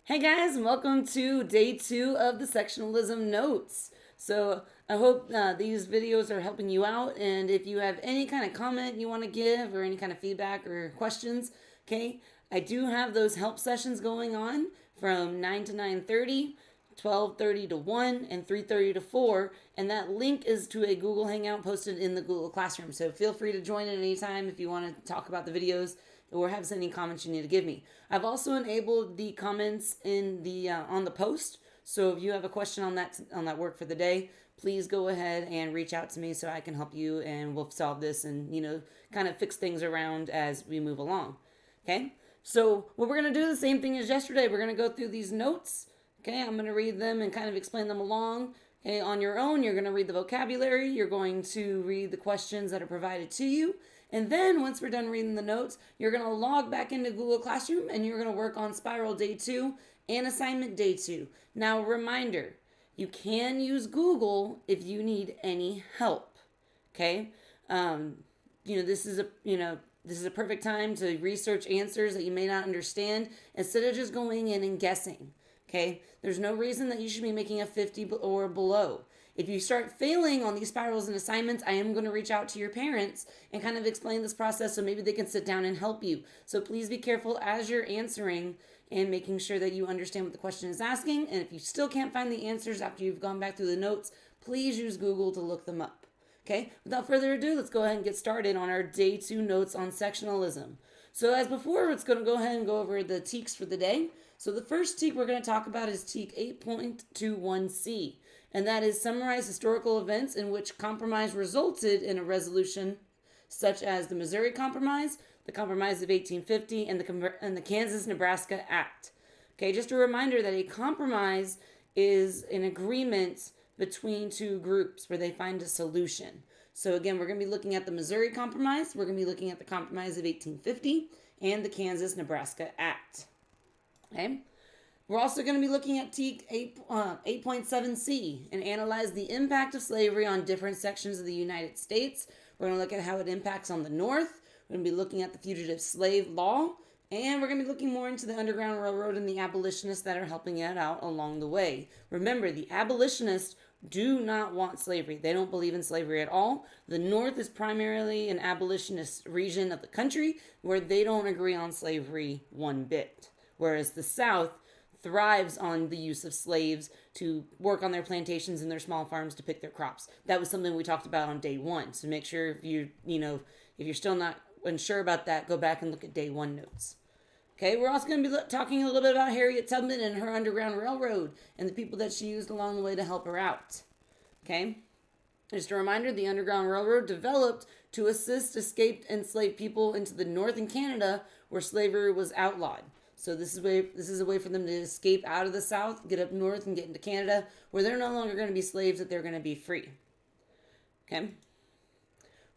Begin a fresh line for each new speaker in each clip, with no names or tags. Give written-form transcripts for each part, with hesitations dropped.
Hey guys, welcome to day 2 of the Sectionalism Notes. So I hope these videos are helping you out, and if you have any kind of comment you want to give or any kind of feedback or questions, okay, I do have those help sessions going on from 9 to 9:30, 12:30 to 1, and 3:30 to 4, and that link is to a Google Hangout posted in the Google Classroom. So feel free to join at any time if you want to talk about the videos or have any comments you need to give me. I've also enabled the comments in the on the post. So if you have a question on that work for the day, please go ahead and reach out to me so I can help you and we'll solve this and kind of fix things around as we move along. Okay? So what we're going to do the same thing as yesterday. We're going to go through these notes. Okay? I'm going to read them and kind of explain them along. Okay, on your own, you're going to read the vocabulary, you're going to read the questions that are provided to you, and then once we're done reading the notes, you're going to log back into Google Classroom and you're going to work on Spiral Day 2 and Assignment Day 2. Now, a reminder, you can use Google if you need any help. Okay? This is a perfect time to research answers that you may not understand instead of just going in and guessing. Okay, there's no reason that you should be making a 50 or below. If you start failing on these spirals and assignments, I am going to reach out to your parents and kind of explain this process so maybe they can sit down and help you. So please be careful as you're answering and making sure that you understand what the question is asking. And if you still can't find the answers after you've gone back through the notes, please use Google to look them up. Okay, without further ado, let's go ahead and get started on our day 2 notes on sectionalism. So as before, let's go ahead and go over the TEKs for the day. So the first TEK we're going to talk about is TEK 8.21c, and that is summarize historical events in which compromise resulted in a resolution, such as the Missouri Compromise, the Compromise of 1850, and the KansasNebraska Act. Okay, just a reminder that a compromise is an agreement between two groups where they find a solution. So again, we're going to be looking at the Missouri Compromise, we're going to be looking at the Compromise of 1850, and the KansasNebraska Act. Okay. We're also going to be looking at TEK 8.7c and analyze the impact of slavery on different sections of the United States. We're going to look at how it impacts on the North. We're going to be looking at the fugitive slave law. And we're going to be looking more into the Underground Railroad and the abolitionists that are helping it out along the way. Remember, the abolitionists do not want slavery. They don't believe in slavery at all. The North is primarily an abolitionist region of the country where they don't agree on slavery one bit. Whereas the South thrives on the use of slaves to work on their plantations and their small farms to pick their crops. That was something we talked about on day 1. So make sure if if you're still not unsure about that, go back and look at day 1 notes. Okay, we're also going to be talking a little bit about Harriet Tubman and her Underground Railroad and the people that she used along the way to help her out. Okay, just a reminder, the Underground Railroad developed to assist escaped enslaved people into the North and Canada where slavery was outlawed. So this is a way for them to escape out of the South, get up north, and get into Canada, where they're no longer going to be slaves, that they're going to be free. Okay?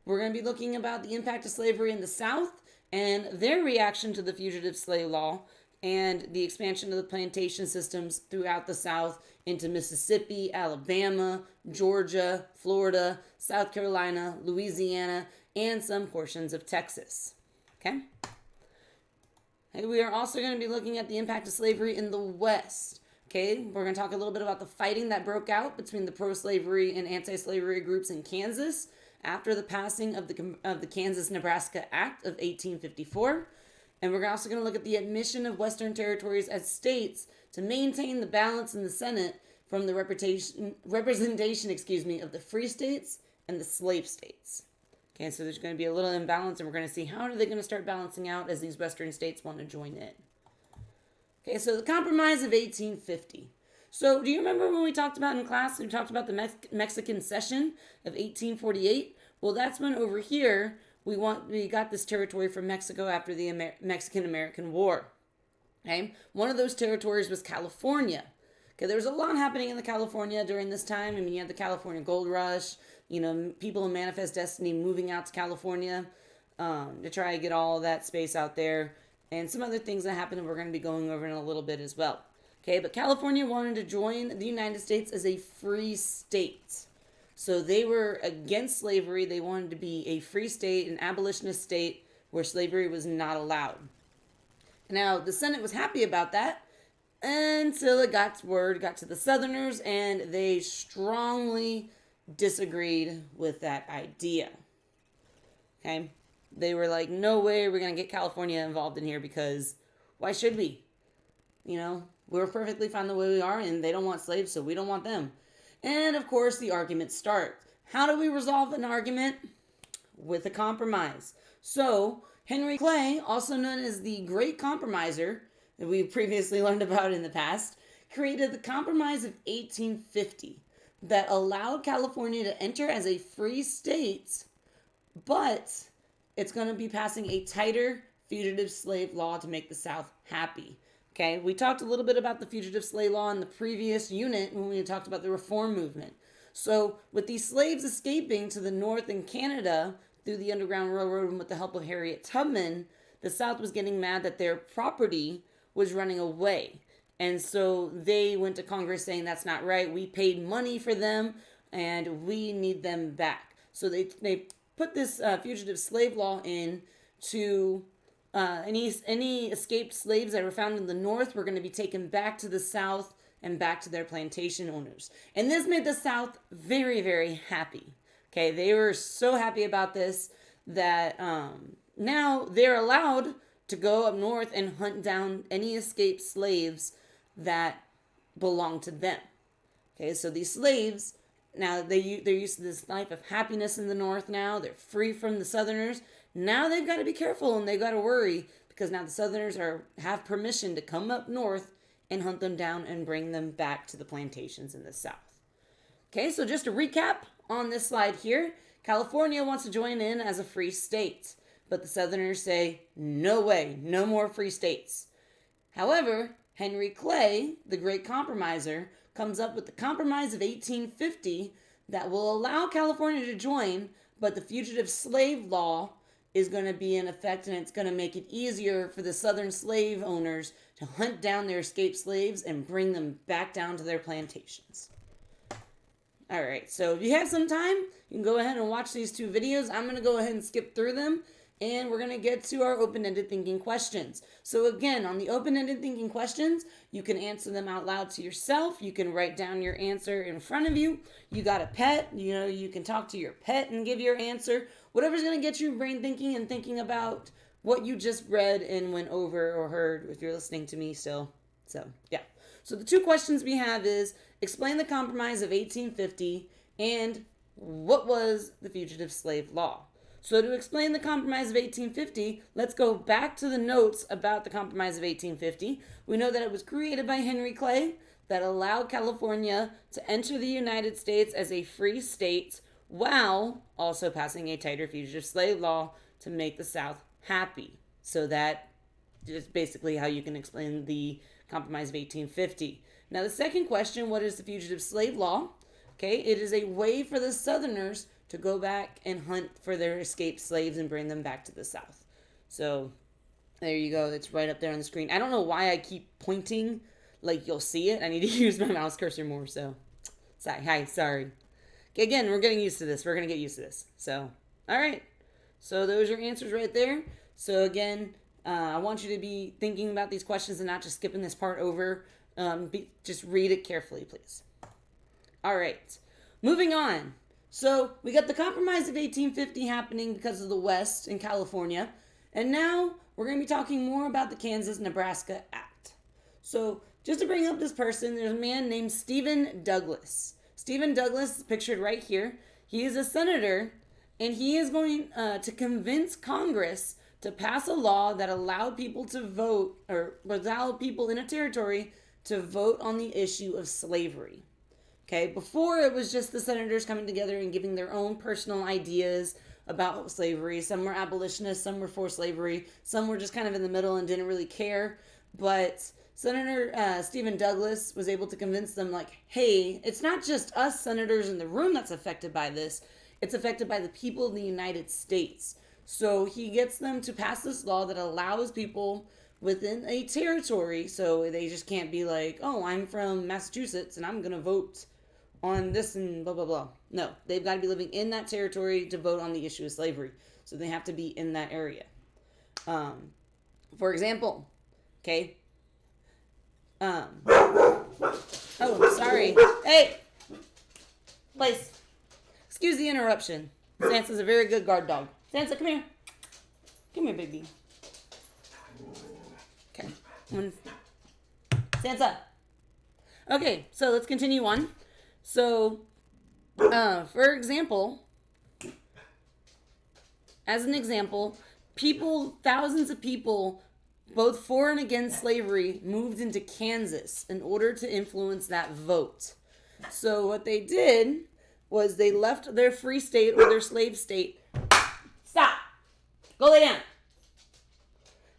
We're going to be looking about the impact of slavery in the South and their reaction to the fugitive slave law and the expansion of the plantation systems throughout the South into Mississippi, Alabama, Georgia, Florida, South Carolina, Louisiana, and some portions of Texas. Okay? We are also going to be looking at the impact of slavery in the West. Okay, we're going to talk a little bit about the fighting that broke out between the pro-slavery and anti-slavery groups in Kansas after the passing of the Kansas-Nebraska Act of 1854. And we're also going to look at the admission of Western territories as states to maintain the balance in the Senate from the representation of the free states and the slave states. Okay, so there's going to be a little imbalance, and we're going to see how are they going to start balancing out as these Western states want to join in. Okay, so the Compromise of 1850. So do you remember when we talked about in class, we talked about the Mexican Cession of 1848? Well, that's when over here we got this territory from Mexico after the Mexican-American War. Okay, one of those territories was California. Okay, there was a lot happening in California during this time. I mean, you had the California Gold Rush, people in Manifest Destiny moving out to California to try to get all that space out there, and some other things that happened that we're going to be going over in a little bit as well. Okay, but California wanted to join the United States as a free state. So they were against slavery. They wanted to be a free state, an abolitionist state where slavery was not allowed. Now, the Senate was happy about that, until word got to the Southerners, and they strongly disagreed with that idea. Okay? They were like, no way we're going to get California involved in here, because why should we? We're perfectly fine the way we are, and they don't want slaves, so we don't want them. And of course, the arguments start. How do we resolve an argument? With a compromise. So, Henry Clay, also known as the Great Compromiser, that we previously learned about in the past, created the Compromise of 1850 that allowed California to enter as a free state, but it's going to be passing a tighter fugitive slave law to make the South happy. Okay, we talked a little bit about the fugitive slave law in the previous unit when we talked about the reform movement. So, with these slaves escaping to the north in Canada through the Underground Railroad and with the help of Harriet Tubman, the South was getting mad that their property was running away. And so they went to Congress saying that's not right. We paid money for them and we need them back. So they put this fugitive slave law in to any escaped slaves that were found in the North were going to be taken back to the South and back to their plantation owners. And this made the South very, very happy. Okay, they were so happy about this that now they're allowed to go up north and hunt down any escaped slaves that belong to them. Okay, so these slaves, now they're used to this life of happiness in the North now. They're free from the Southerners. Now they've got to be careful and they've got to worry because now the Southerners have permission to come up north and hunt them down and bring them back to the plantations in the South. Okay, so just to recap on this slide here, California wants to join in as a free state, but the Southerners say, no way, no more free states. However, Henry Clay, the Great Compromiser, comes up with the Compromise of 1850 that will allow California to join, but the fugitive slave law is going to be in effect, and it's going to make it easier for the Southern slave owners to hunt down their escaped slaves and bring them back down to their plantations. All right, so if you have some time, you can go ahead and watch these two videos. I'm going to go ahead and skip through them, and we're going to get to our open-ended thinking questions. So again, on the open-ended thinking questions, you can answer them out loud to yourself. You can write down your answer in front of you. You got a pet, you can talk to your pet and give your answer. Whatever's going to get you brain thinking and thinking about what you just read and went over or heard if you're listening to me still. So, yeah. So the two questions we have is, explain the Compromise of 1850 and what was the fugitive slave law? So to explain the Compromise of 1850, let's go back to the notes about the Compromise of 1850. We know that it was created by Henry Clay that allowed California to enter the United States as a free state while also passing a tighter fugitive slave law to make the South happy. So that is basically how you can explain the Compromise of 1850. Now the second question, what is the fugitive slave law? Okay, it is a way for the Southerners to go back and hunt for their escaped slaves and bring them back to the South. So there you go. It's right up there on the screen. I don't know why I keep pointing like you'll see it. I need to use my mouse cursor more. So sorry. Again, we're getting used to this. We're going to get used to this. So, all right. So those are answers right there. So again, I want you to be thinking about these questions and not just skipping this part over. Just read it carefully, please. All right. Moving on. So we got the Compromise of 1850 happening because of the West in California. And now we're going to be talking more about the KansasNebraska Act. So just to bring up this person, there's a man named Stephen Douglas. Stephen Douglas is pictured right here. He is a senator, and he is going to convince Congress to pass a law that allowed people to vote, or allowed people in a territory to vote on the issue of slavery. Okay, before it was just the senators coming together and giving their own personal ideas about slavery. Some were abolitionists, some were for slavery, some were just kind of in the middle and didn't really care. But Senator Stephen Douglas was able to convince them, like, hey, it's not just us senators in the room that's affected by this. It's affected by the people of the United States. So he gets them to pass this law that allows people within a territory, so they just can't be like, oh, I'm from Massachusetts and I'm going to vote on this and blah, blah, blah. No, they've got to be living in that territory to vote on the issue of slavery. So they have to be in that area. For example, okay, Oh, sorry. Hey! Place. Excuse the interruption. Sansa's a very good guard dog. Sansa, come here. Come here, baby. Okay. Sansa. Okay, so let's continue on. So, for example, as an example, thousands of people, both for and against slavery, moved into Kansas in order to influence that vote. So what they did was they left their free state or their slave state. Stop! Go lay down.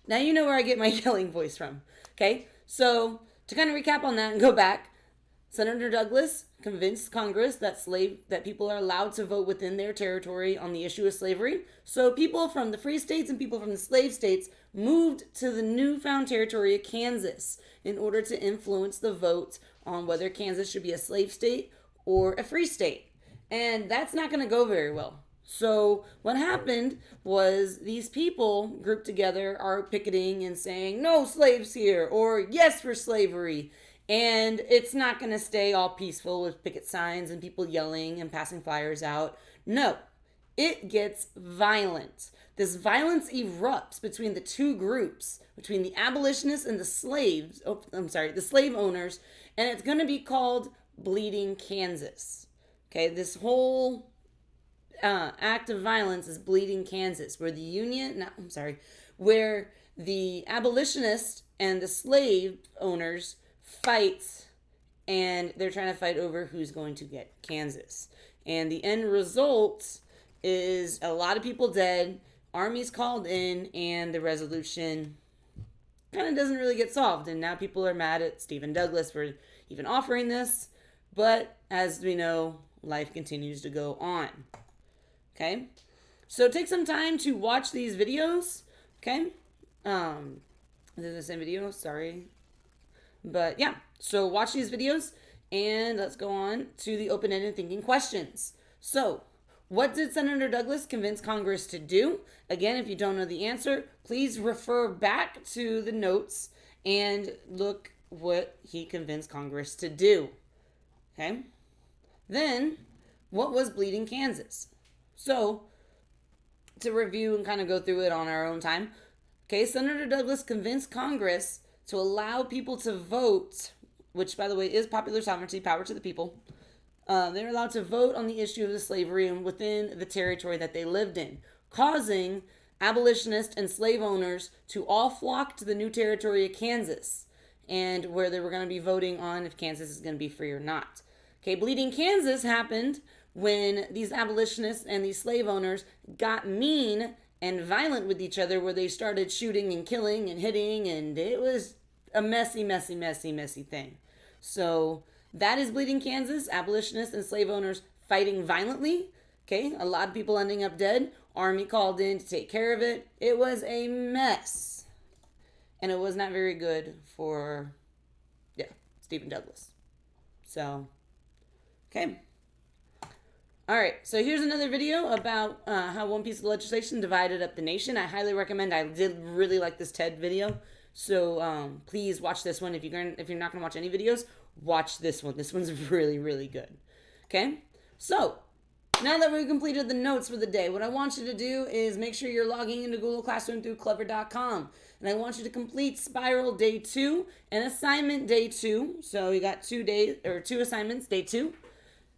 Now you know where I get my yelling voice from. Okay? So to kind of recap on that and go back, Senator Douglas convinced Congress that people are allowed to vote within their territory on the issue of slavery. So people from the free states and people from the slave states moved to the newfound territory of Kansas in order to influence the vote on whether Kansas should be a slave state or a free state. And that's not going to go very well. So what happened was these people grouped together are picketing and saying, no slaves here, or yes for slavery. And it's not going to stay all peaceful with picket signs and people yelling and passing flyers out. No, it gets violent. This violence erupts between the two groups, between the abolitionists and the slave owners, and it's going to be called Bleeding Kansas. Okay, this whole act of violence is Bleeding Kansas, where where the abolitionists and the slave owners fight, and they're trying to fight over who's going to get Kansas. And the end result is a lot of people dead, armies called in, and the resolution kind of doesn't really get solved. And now people are mad at Stephen Douglas for even offering this. But as we know, life continues to go on. Okay? So take some time to watch these videos. Okay? This is the same video, sorry. But yeah, so watch these videos and let's go on to the open-ended thinking questions. So, what did Senator Douglas convince Congress to do? Again, if you don't know the answer, please refer back to the notes and look what he convinced Congress to do. Okay? Then, what was Bleeding Kansas? So, to review and kind of go through it on our own time. Okay, Senator Douglas convinced Congress to allow people to vote, which, by the way, is popular sovereignty, power to the people. They're allowed to vote on the issue of the slavery and within the territory that they lived in, causing abolitionists and slave owners to all flock to the new territory of Kansas, and where they were going to be voting on if Kansas is going to be free or not. Okay, Bleeding Kansas happened when these abolitionists and these slave owners got mean and violent with each other, where they started shooting and killing and hitting, and it was a messy thing. So that is Bleeding Kansas, abolitionists and slave owners fighting violently. Okay, a lot of people ending up dead. Army called in to take care of it. It was a mess. And it was not very good for, Stephen Douglas. So, okay. All right, so here's another video about how one piece of legislation divided up the nation. I highly recommend. I did really like this TED video, so please watch this one. If you're not gonna watch any videos, watch this one. This one's really, really good. Okay, so now that we've completed the notes for the day, what I want you to do is make sure you're logging into Google Classroom through Clever.com, and I want you to complete Spiral Day 2 and Assignment Day 2. So you got 2 assignments, Day 2.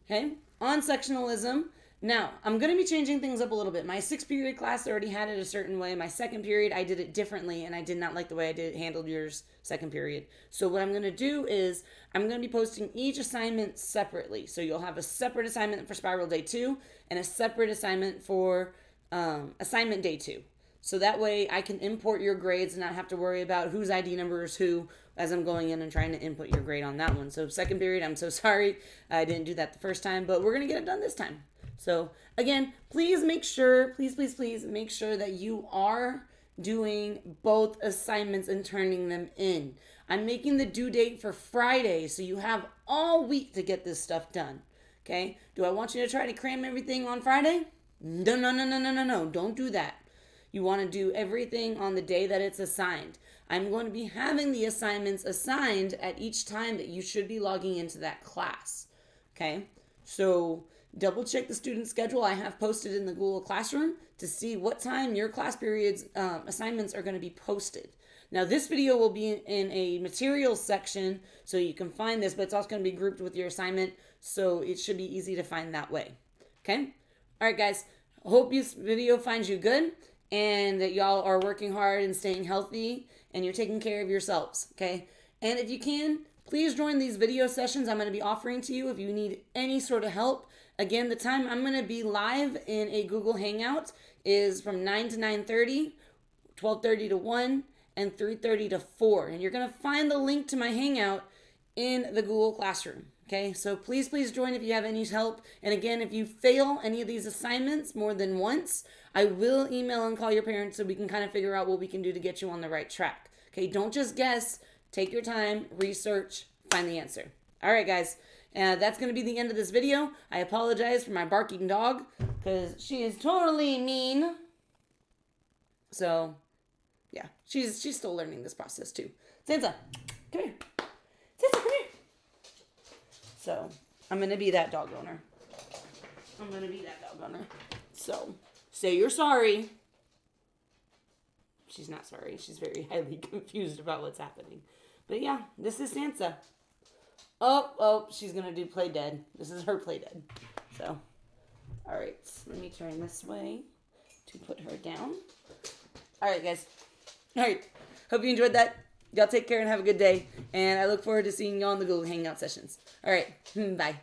Okay. On sectionalism. Now, I'm going to be changing things up a little bit. My 6th period class already had it a certain way. My 2nd period, I did it differently, and I did not like the way I handled yours 2nd period. So what I'm going to do is I'm going to be posting each assignment separately. So you'll have a separate assignment for Spiral Day 2 and a separate assignment for Assignment Day 2. So that way I can import your grades and not have to worry about whose ID number is who as I'm going in and trying to input your grade on that one. So 2nd period, I'm so sorry I didn't do that the first time, but we're going to get it done this time. So again, please make sure that you are doing both assignments and turning them in. I'm making the due date for Friday, so you have all week to get this stuff done. Okay? Do I want you to try to cram everything on Friday? No. Don't do that. You want to do everything on the day that it's assigned. I'm going to be having the assignments assigned at each time that you should be logging into that class. Okay, so double check the student schedule I have posted in the Google Classroom to see what time your class periods assignments are going to be posted. Now this video will be in a materials section, so you can find this, but it's also going to be grouped with your assignment, so it should be easy to find that way. Okay? All right, guys. Hope this video finds you good and that y'all are working hard and staying healthy and you're taking care of yourselves. Okay? And if you can, please join these video sessions I'm going to be offering to you if you need any sort of help. Again, the time I'm going to be live in a Google Hangout is from 9 to 9:30, 12:30 to 1, and 3:30 to 4. And you're going to find the link to my Hangout in the Google Classroom. Okay, so please join if you have any help. And again, if you fail any of these assignments more than once, I will email and call your parents so we can kind of figure out what we can do to get you on the right track. Okay, don't just guess. Take your time, research, find the answer. All right, guys. That's going to be the end of this video. I apologize for my barking dog because she is totally mean. So, yeah, she's still learning this process too. Sansa, come here. Sansa, come here. So, I'm going to be that dog owner. So, say you're sorry. She's not sorry. She's very highly confused about what's happening. But yeah, this is Sansa. Oh, she's going to do play dead. This is her play dead. So, all right. Let me turn this way to put her down. All right, guys. All right. Hope you enjoyed that. Y'all take care and have a good day. And I look forward to seeing y'all in the Google Hangout sessions. All right. Bye.